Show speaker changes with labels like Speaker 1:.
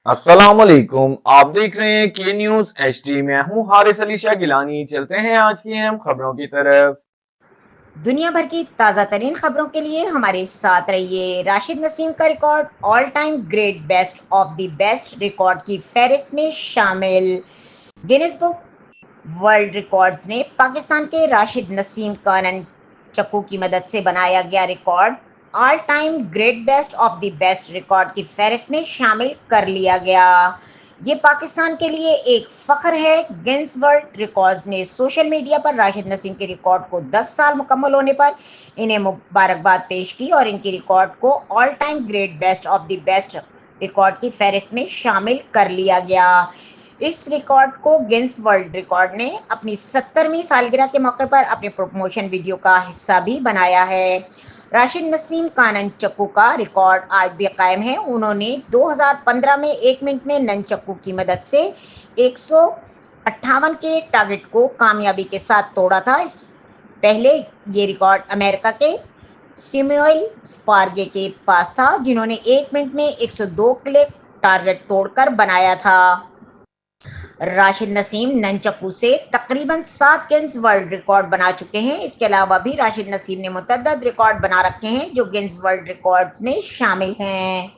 Speaker 1: अस्सलाम वालेकुम। आप देख रहे हैं के न्यूज एचडी। मैं हूं हारिस अली शाह गिलानी। चलते हैं आज की अहम खबरों की तरफ।
Speaker 2: दुनिया भर की ताज़ा तरीन खबरों के लिए हमारे साथ रहिए। राशिद नसीम का record all time great best of the best record की फहरिस्त में शामिल। गिनीज बुक वर्ल्ड रिकॉर्ड्स ने पाकिस्तान के राशिद नसीम कानन चक्कू की मदद से बनाया गया record all time great best of the best record की फहरिस्त में शामिल कर लिया गया। ये पाकिस्तान के लिए एक फ़ख्र है। गिनीज वर्ल्ड रिकॉर्ड्स ने सोशल मीडिया पर राशिद नसीम के रिकॉर्ड को 10 साल मुकम्मल होने पर इन्हें मुबारकबाद पेश की और इनके रिकॉर्ड को all time great best of the best record की फहरिस्त में शामिल कर लिया गया। इस रिकॉर्ड को गिनीज वर्ल्ड रिकॉर्ड ने अपनी 70वीं सालगिरह के मौके पर अपने प्रमोशन वीडियो का हिस्सा भी बनाया है। राशिद नसीम कानन चक्कू का रिकॉर्ड आज भी कायम है। उन्होंने 2015 में 1 मिनट में ननचक्कू की मदद से 158 के टारगेट को कामयाबी के साथ तोड़ा था। इस पहले ये रिकॉर्ड अमेरिका के सिमुएल स्पार्गे के पास था, जिन्होंने 1 मिनट में 102 क्लिक टारगेट तोड़कर बनाया था। राशिद नसीम ननचक्कू से तकरीबन 7 गिनीज वर्ल्ड रिकॉर्ड बना चुके हैं। इसके अलावा भी राशिद नसीम ने मुतअद्दिद रिकॉर्ड बना रखे हैं जो गिनीज वर्ल्ड रिकॉर्ड्स में शामिल हैं।